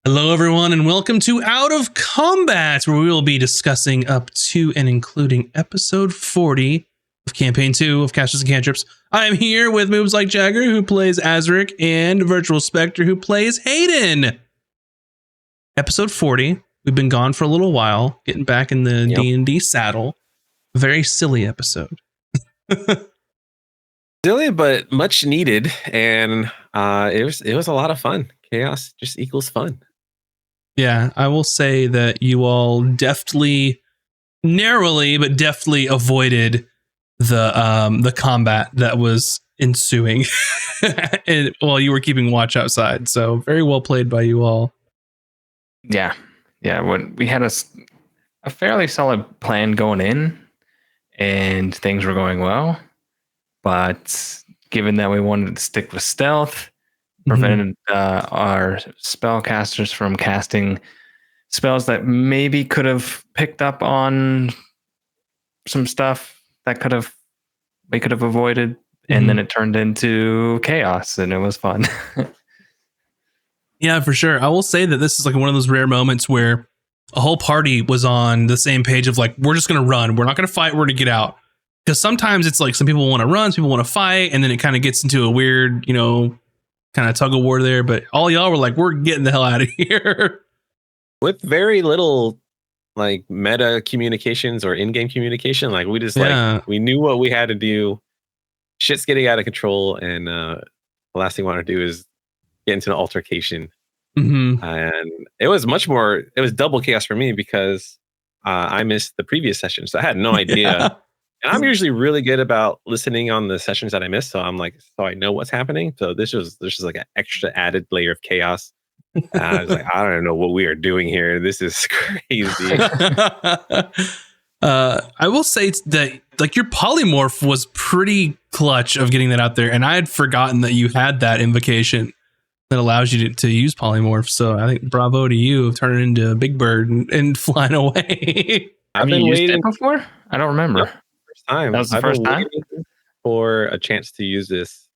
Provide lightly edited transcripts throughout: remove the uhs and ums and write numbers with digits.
Hello, everyone, and welcome to Out of Combat, where we will be discussing up to and including episode 40 of Campaign 2 of Castles and Cantrips. I am here with Moves Like Jagger, who plays Azric, and Virtual Spectre, who plays Hayden. Episode 40. We've been gone for a little while, getting back in the D&D saddle. Very silly episode. Silly, but much needed, and it was a lot of fun. Chaos just equals fun. Yeah, I will say that you all narrowly, but deftly avoided the combat that was ensuing and while you were keeping watch outside. So very well played by you all. Yeah. When we had a fairly solid plan going in, and things were going well, but given that we wanted to stick with stealth, prevented our spellcasters from casting spells that maybe could have picked up on some stuff that we could have avoided, and then it turned into chaos, and it was fun. Yeah, for sure. I will say that this is like one of those rare moments where a whole party was on the same page of like, we're just going to run. We're not going to fight. We're going to get out. Because sometimes it's like some people want to run, some people want to fight, and then it kind of gets into a weird, kind of tug of war there. But all y'all were like, we're getting the hell out of here. With very little like meta communications or in-game communication. Like we just we knew what we had to do. Shit's getting out of control, and the last thing we want to do is get into an altercation. And it was double chaos for me because I missed the previous session, so I had no idea. And I'm usually really good about listening on the sessions that I missed, so I'm like, so I know what's happening. So this was like an extra added layer of chaos. I was like, I don't know what we are doing here. This is crazy. I will say that like your polymorph was pretty clutch of getting that out there, and I had forgotten that you had that invocation that allows you to use polymorph. So I think bravo to you, turning into a big bird and flying away. Have you used it before? I don't remember. Yep. Time. That was the first time for a chance to use this,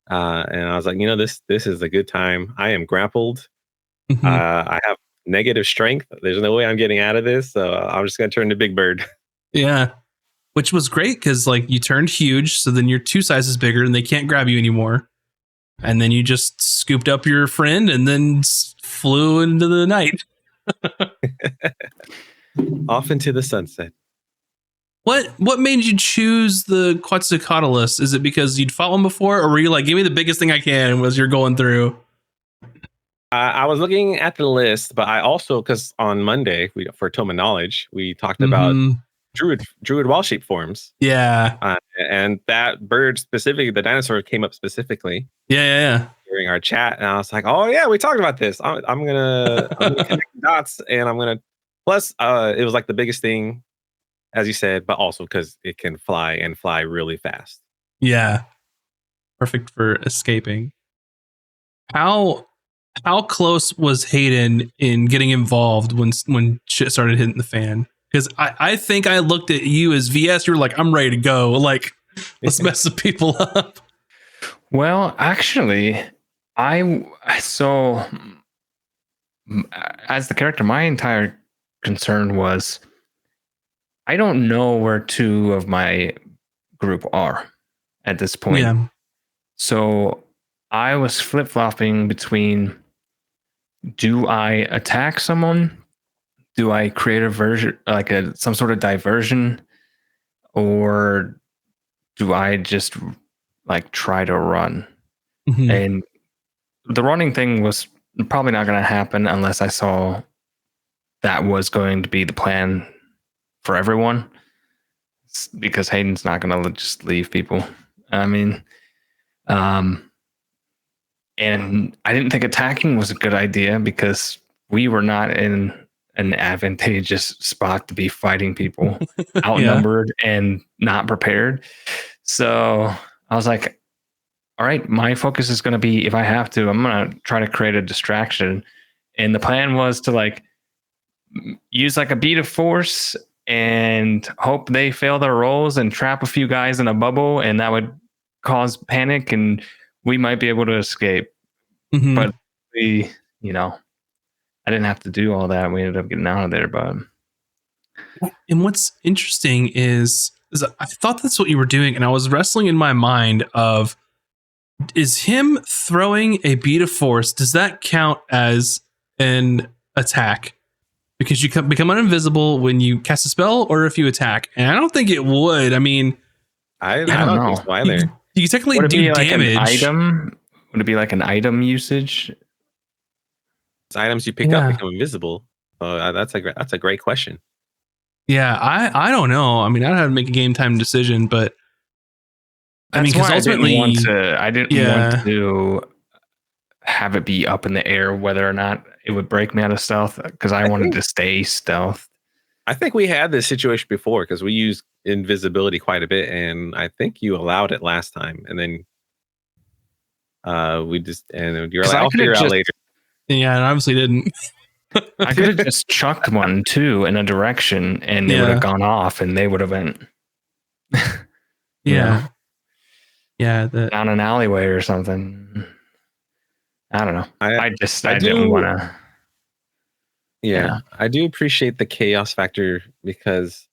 and I was like, this is a good time. I am grappled. I have negative strength. There's no way I'm getting out of this, so I'm just gonna turn to Big Bird. Yeah, which was great because like you turned huge, so then you're 2 sizes bigger, and they can't grab you anymore. And then you just scooped up your friend, and then flew into the night. Off into the sunset. What made you choose the Quetzalcoatlus? Is it because you'd fought one before, or were you like, give me the biggest thing I can as you're going through? I was looking at the list, but I also, because on Monday for Tome of Knowledge, we talked about Druid wall shape forms. Yeah, and that bird specifically, the dinosaur, came up specifically. Yeah. During our chat, and I was like, oh yeah, we talked about this. I'm gonna connect the dots, and I'm gonna. Plus, it was like the biggest thing, as you said, but also because it can fly and fly really fast. Yeah. Perfect for escaping. How close was Hayden in getting involved when shit started hitting the fan? Because I think I looked at you as VS, you were like, I'm ready to go. Like, let's mess some people up. Well, actually, as the character, my entire concern was, I don't know where 2 of my group are at this point. Yeah. So I was flip-flopping between, do I attack someone? Do I create a version, like some sort of diversion? Or do I just like try to run? And the running thing was probably not going to happen unless I saw that was going to be the plan for everyone, because Hayden's not going to just leave people. I mean, and I didn't think attacking was a good idea because we were not in an advantageous spot to be fighting people, outnumbered and not prepared. So I was like, all right, my focus is going to be, if I have to, I'm going to try to create a distraction. And the plan was to like use like a beat of force and hope they fail their rolls and trap a few guys in a bubble, and that would cause panic and we might be able to escape. But we, I didn't have to do all that. We ended up getting out of there, but. And what's interesting is I thought that's what you were doing, and I was wrestling in my mind of, is him throwing a bead of force, does that count as an attack? Because you become invisible when you cast a spell or if you attack. And I don't think it would. I mean, I don't know. Think so either. You technically do like damage. An item? Would it be like an item usage? Items you pick up become invisible. That's a great question. Yeah, I don't know. I mean, I'd have to make a game time decision, but I mean, because ultimately, I didn't want to have it be up in the air whether or not it would break me out of stealth, because I wanted to stay stealth. I think we had this situation before because we used invisibility quite a bit, and I think you allowed it last time, and then you're like, I'll figure it out later. Yeah, and obviously didn't. I could have just chucked one too in a direction, and they would have gone off, and they would have went. Yeah. Down an alleyway or something. I don't know. I didn't want to. Yeah, I do appreciate the chaos factor because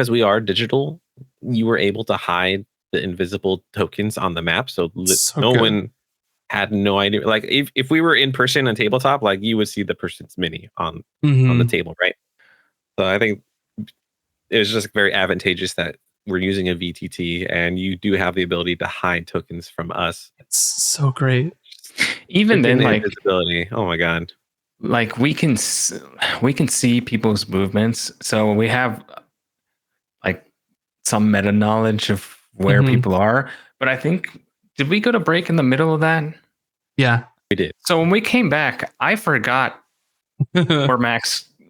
we are digital. You were able to hide the invisible tokens on the map, so no one had no idea. Like if we were in person on tabletop, like you would see the person's mini on the table, right? So I think it was just very advantageous that we're using a VTT, and you do have the ability to hide tokens from us. It's so great. Even then, like invisibility. Oh my god! Like we can see people's movements, so we have like some meta knowledge of where people are. But I think, did we go to break in the middle of that? Yeah, we did. So when we came back, I forgot where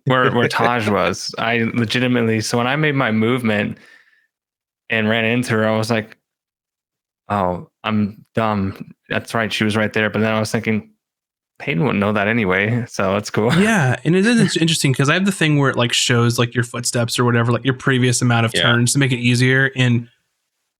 where Taj was. I legitimately, so when I made my movement and ran into her, I was like, oh, I'm dumb. That's right. She was right there. But then I was thinking, Peyton wouldn't know that anyway. So that's cool. Yeah. And it is interesting because I have the thing where it like shows like your footsteps or whatever, like your previous amount of turns to make it easier. And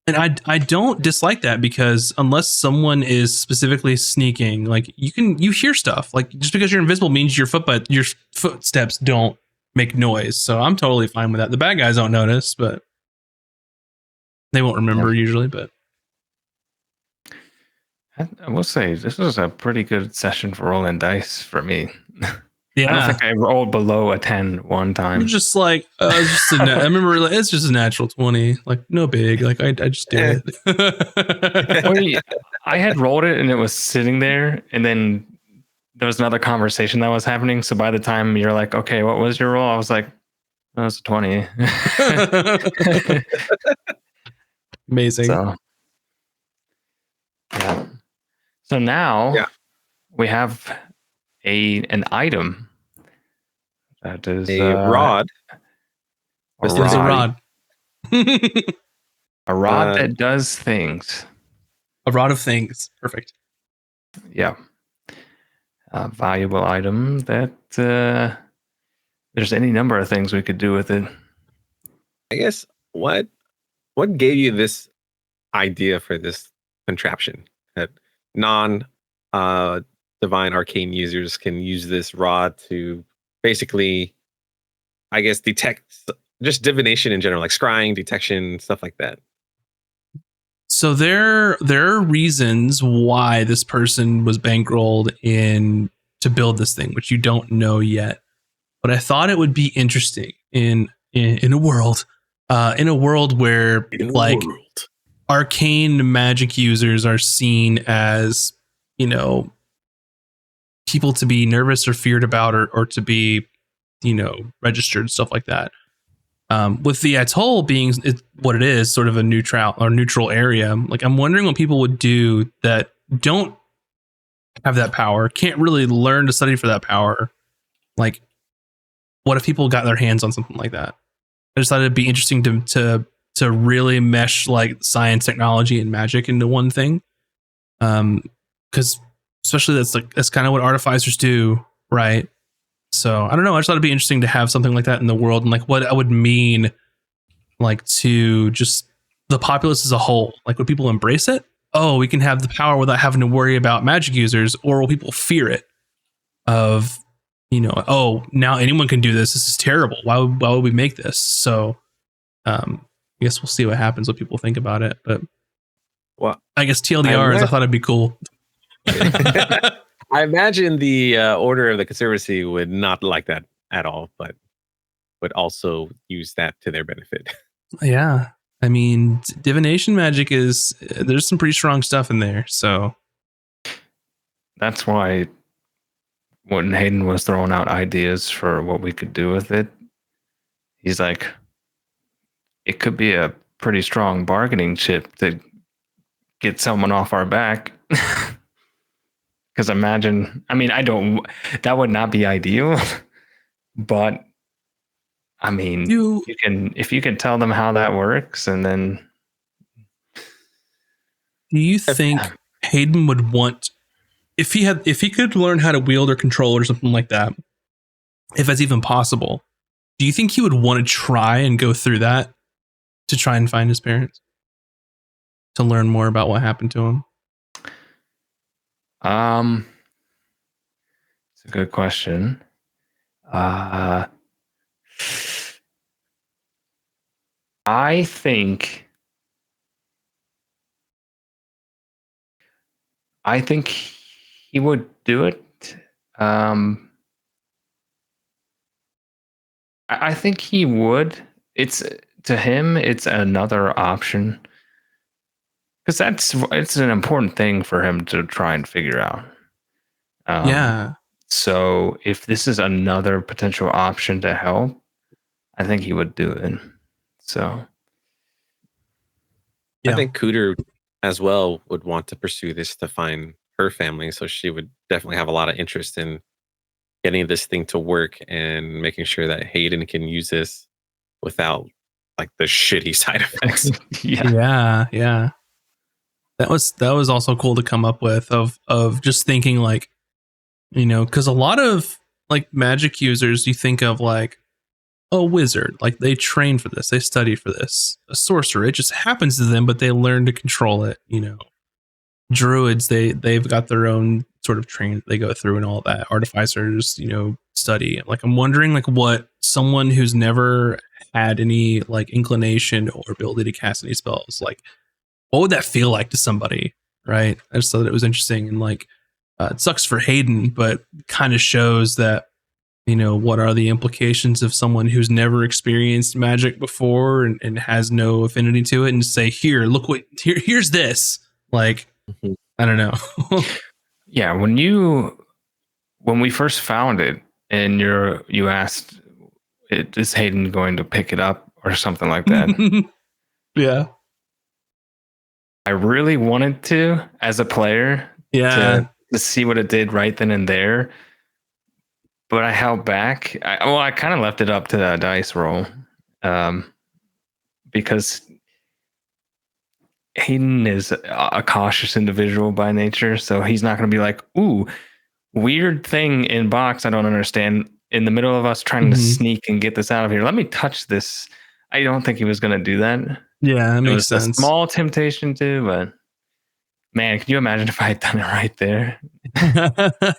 I don't dislike that, because unless someone is specifically sneaking, like you hear stuff. Like just because you're invisible means your footsteps don't make noise. So I'm totally fine with that. The bad guys don't notice, but they won't remember usually. But I will say this was a pretty good session for rolling dice for me. Yeah, I don't think I rolled below a 10 one time. I'm just like, I remember it's just a natural 20. Like no big. Like I just did it. I had rolled it and it was sitting there, and then there was another conversation that was happening. So by the time you're like, okay, what was your roll? I was like, that was a 20. Amazing. So now we have an item that is a rod. This is a rod. A rod that does things. A rod of things. Perfect. Yeah. A valuable item that there's any number of things we could do with it. I guess what gave you this idea for this contraption that divine arcane users can use this rod to basically, I guess, detect just divination in general, like scrying, detection, stuff like that? So there are reasons why this person was bankrolled to build this thing, which you don't know yet. But I thought it would be interesting in a world where arcane magic users are seen as, people to be nervous or feared about, or to be, registered, stuff like that. With the atoll being what it is, sort of a neutral area, like I'm wondering what people would do that don't have that power, can't really learn to study for that power. Like, what if people got their hands on something like that? I just thought it'd be interesting to really mesh like science, technology, and magic into one thing. Because especially that's kind of what artificers do, right? So I don't know. I just thought it'd be interesting to have something like that in the world, and like what it would mean, like to just the populace as a whole. Like, would people embrace it? Oh, we can have the power without having to worry about magic users, or will people fear it? Of oh, now anyone can do this. This is terrible. Why would we make this? So I guess we'll see what happens, what people think about it. But I guess TLDR is I thought it'd be cool. I imagine the Order of the Conservancy would not like that at all, but would also use that to their benefit. Yeah. I mean, divination magic there's some pretty strong stuff in there. So that's why when Hayden was throwing out ideas for what we could do with it, he's like, it could be a pretty strong bargaining chip to get someone off our back. Because imagine, I mean, that would not be ideal, but I mean, if you can tell them how that works, and then. Do you think Hayden would want, if he could learn how to wield or control or something like that, if that's even possible, do you think he would want to try and go through that to try and find his parents? To learn more about what happened to him? It's a good question. I think he would do it. I think he would. To him, it's another option. Because it's an important thing for him to try and figure out. Yeah. So if this is another potential option to help, I think he would do it. So I think Cooter as well would want to pursue this to find her family. So she would definitely have a lot of interest in getting this thing to work and making sure that Hayden can use this without like the shitty side effects. Yeah. That was also cool to come up with of just thinking like, because a lot of like magic users, you think of like a wizard, like they train for this, they study for this. A sorcerer, it just happens to them, but they learn to control it. Druids, they've got their own sort of training they go through and all that. Artificers, study. Like I'm wondering like what someone who's never had any like inclination or ability to cast any spells, like what would that feel like to somebody, right? I just thought it was interesting, and like it sucks for Hayden, but kind of shows that what are the implications of someone who's never experienced magic before and has no affinity to it, and say, here's this, like I don't know. Yeah, when we first found it and you asked, is Hayden going to pick it up or something like that? Yeah. I really wanted to, as a player, to see what it did right then and there. But I held back. I kind of left it up to the dice roll. Because Hayden is a cautious individual by nature. So he's not going to be like, ooh, weird thing in box I don't understand. In the middle of us trying to sneak and get this out of here, let me touch this. I don't think he was going to do that. Yeah, that makes sense. A small temptation too, but man, can you imagine if I had done it right there?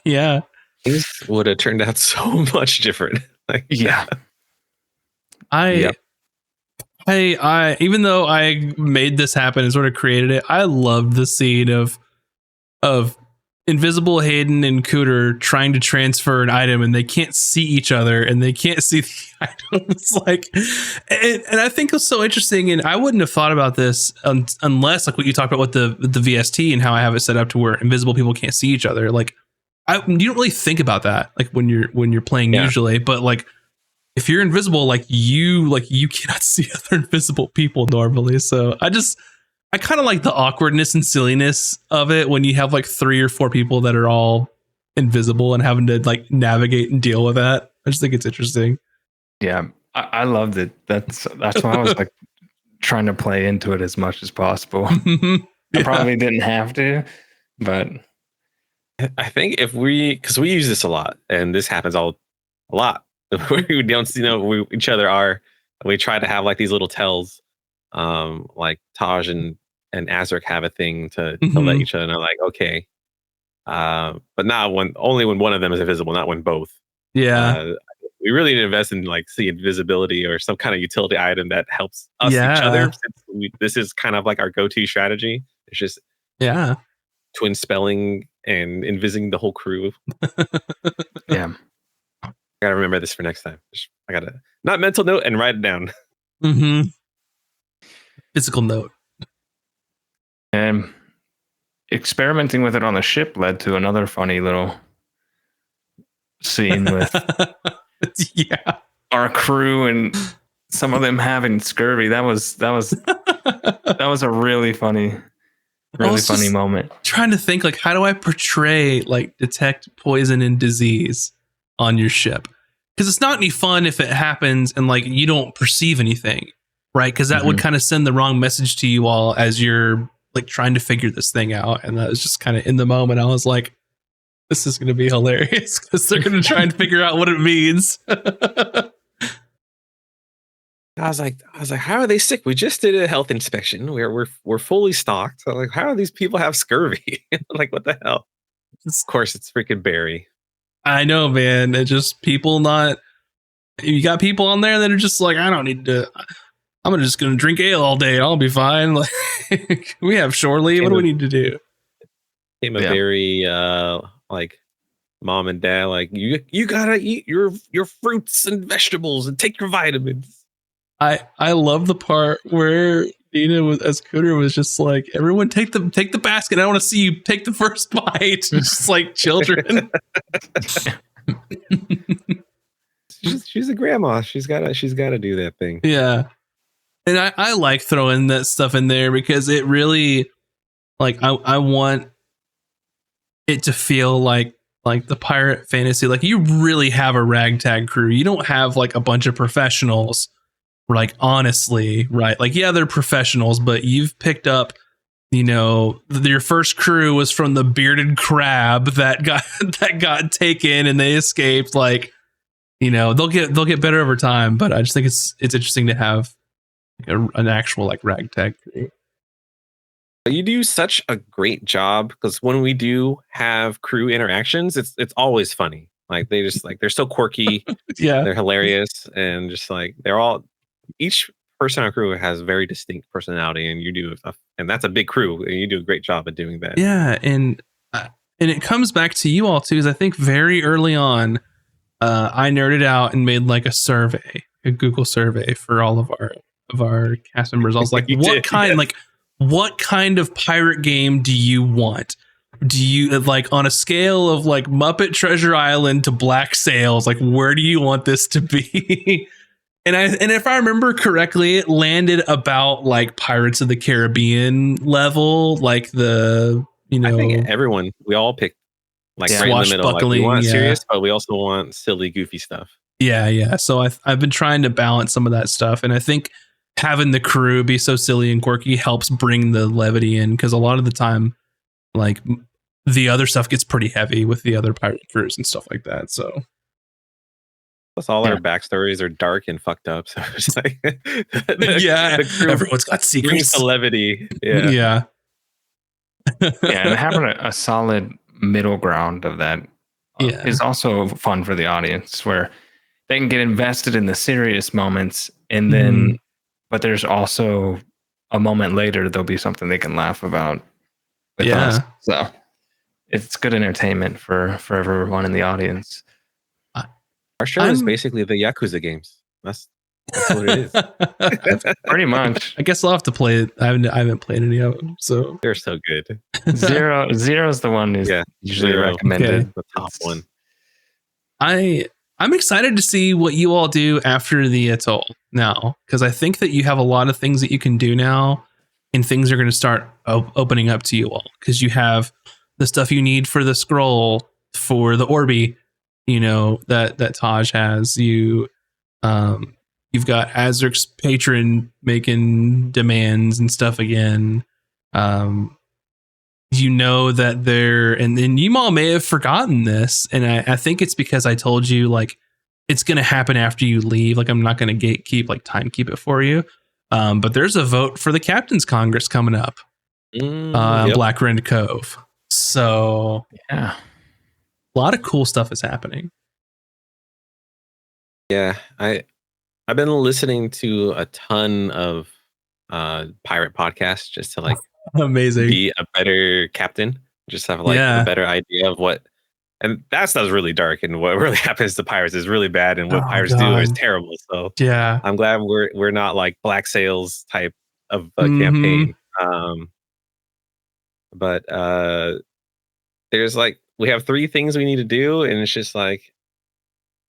Yeah. Things would have turned out so much different. Yeah. I even though I made this happen and sort of created it, I loved the scene of Invisible Hayden and Cooter trying to transfer an item, and they can't see each other and they can't see the item. It's like, and I think it's so interesting. And I wouldn't have thought about this unless like what you talked about with the VST and how I have it set up to where invisible people can't see each other. Like you don't really think about that like when you're playing usually, but like if you're invisible, like you cannot see other invisible people normally. So I kind of like the awkwardness and silliness of it when you have like 3 or 4 people that are all invisible and having to like navigate and deal with that. I just think it's interesting. Yeah, I loved it. That's why I was like trying to play into it as much as possible. I probably didn't have to, but I think because we use this a lot, and this happens a lot. We don't see each other are. We try to have like these little tells, like Taj and Azric have a thing to let each other know, like, okay, but not only when one of them is invisible, not when both. Yeah. We really need to invest in like see invisibility or some kind of utility item that helps us each other. Since this is kind of like our go-to strategy. It's just twin spelling and invising the whole crew. Yeah. I gotta remember this for next time. I gotta not mental note and write it down. Mm-hmm. Physical note. And experimenting with it on the ship led to another funny little scene with our crew and some of them having scurvy. That was a really funny moment. Trying to think like, how do I portray like detect poison and disease on your ship? Because it's not any fun if it happens and like you don't perceive anything, right? Because that would kind of send the wrong message to you all as you're like trying to figure this thing out. And that was just kind of in the moment. I was like, this is going to be hilarious because they're going to try and figure out what it means. I was like, how are they sick? We just did a health inspection. We're fully stocked. So like, how do these people have scurvy? Like, what the hell? Of course, it's freaking Barry. I know, man. It's just people not. You got people on there that are just like, I don't need to. I'm just going to drink ale all day. I'll be fine. Like, we have shore leave. What do we need to do? Became a very like mom and dad. Like you gotta eat your fruits and vegetables and take your vitamins. I love the part where Dina as Cooter was just like, everyone take the basket. I want to see you take the first bite. Just like children. she's a grandma. She's gotta do that thing. Yeah. And I like throwing that stuff in there because it really, like, I want it to feel like the pirate fantasy. Like, you really have a ragtag crew. You don't have like a bunch of professionals, like, honestly, right? Like, yeah, they're professionals, but you've picked up, you know, your first crew was from the bearded crab that got taken and they escaped. Like, you know, they'll get better over time, but I just think it's interesting to have an actual like ragtag crew. You do such a great job because when we do have crew interactions, it's always funny. Like they're so quirky. Yeah, they're hilarious, and just like each person on crew has very distinct personality, and you do, and that's a big crew, and you do a great job at doing that. Yeah, and it comes back to you all too, because I think very early on, I nerded out and made like a Google survey for all of our cast members. I was like, what kind of pirate game do you want? Do you like, on a scale of like Muppet Treasure Island to Black Sails, like where do you want this to be? and if I remember correctly, it landed about like Pirates of the Caribbean level, like the, you know, I think we all picked like right in the middle. Like, we want serious, but we also want silly, goofy stuff. Yeah. So I've been trying to balance some of that stuff, and I think having the crew be so silly and quirky helps bring the levity in, because a lot of the time, like, the other stuff gets pretty heavy with the other pirate crews and stuff like that. So plus all our backstories are dark and fucked up. So it's like the crew, everyone's got secrets. The levity. Yeah. And having a solid middle ground of that is also fun for the audience, where they can get invested in the serious moments, and then but there's also a moment later there'll be something they can laugh about with us. So it's good entertainment for everyone in the audience. Our show is basically the Yakuza games. That's what it is. Pretty much. I guess I'll have to play it. I haven't played any of them, so they're so good. Zero is the one who's usually recommended. Okay. The top one. I'm excited to see what you all do after the atoll now, because I think that you have a lot of things that you can do now, and things are going to start opening up to you all, because you have the stuff you need for the scroll for the Orby, you know, that Taj has. You've got Azurk's patron making demands and stuff again. You know that and then you all may have forgotten this, and I think it's because I told you, like, it's going to happen after you leave. Like, I'm not going to gatekeep, like, timekeep it for you. But there's a vote for the Captain's Congress coming up Black Rend Cove. So yeah, a lot of cool stuff is happening. Yeah, I've been listening to a ton of pirate podcasts just to like amazing, be a better captain, just have like a better idea of what. And that stuff's really dark, and what really happens to pirates is really bad, and what pirates do is terrible. So I'm glad we're not like Black Sails type of campaign. But there's like we have 3 things we need to do, and it's just like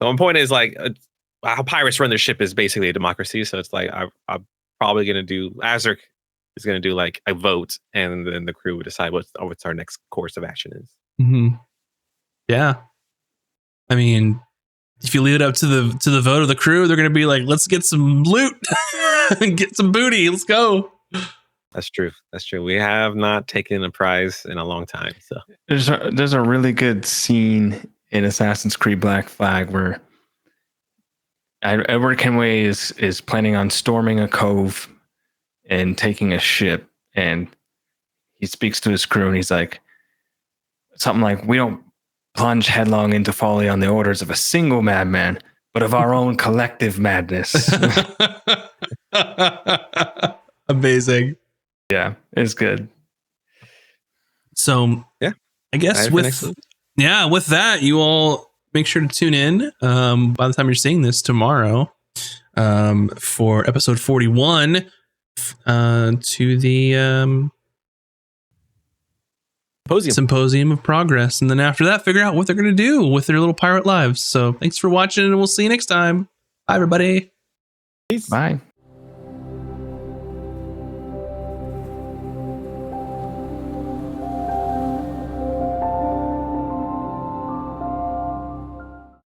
the one point is like how pirates run their ship is basically a democracy. So it's like I'm probably gonna do Azric is gonna do like a vote, and then the crew would decide what's our next course of action is. Yeah, I mean, if you leave it up to the vote of the crew, they're gonna be like, "Let's get some loot, get some booty, let's go." That's true. That's true. We have not taken a prize in a long time. So there's a really good scene in Assassin's Creed Black Flag where Edward Kenway is planning on storming a cove and taking a ship, and he speaks to his crew and he's like something like, "We don't plunge headlong into folly on the orders of a single madman, but of our own collective madness." Amazing. Yeah, it's good. So yeah, I guess with that, you all make sure to tune in by the time you're seeing this tomorrow for episode 41 to the Symposium of Progress. And then after that, figure out what they're going to do with their little pirate lives. So thanks for watching, and we'll see you next time. Bye, everybody. Peace. Bye.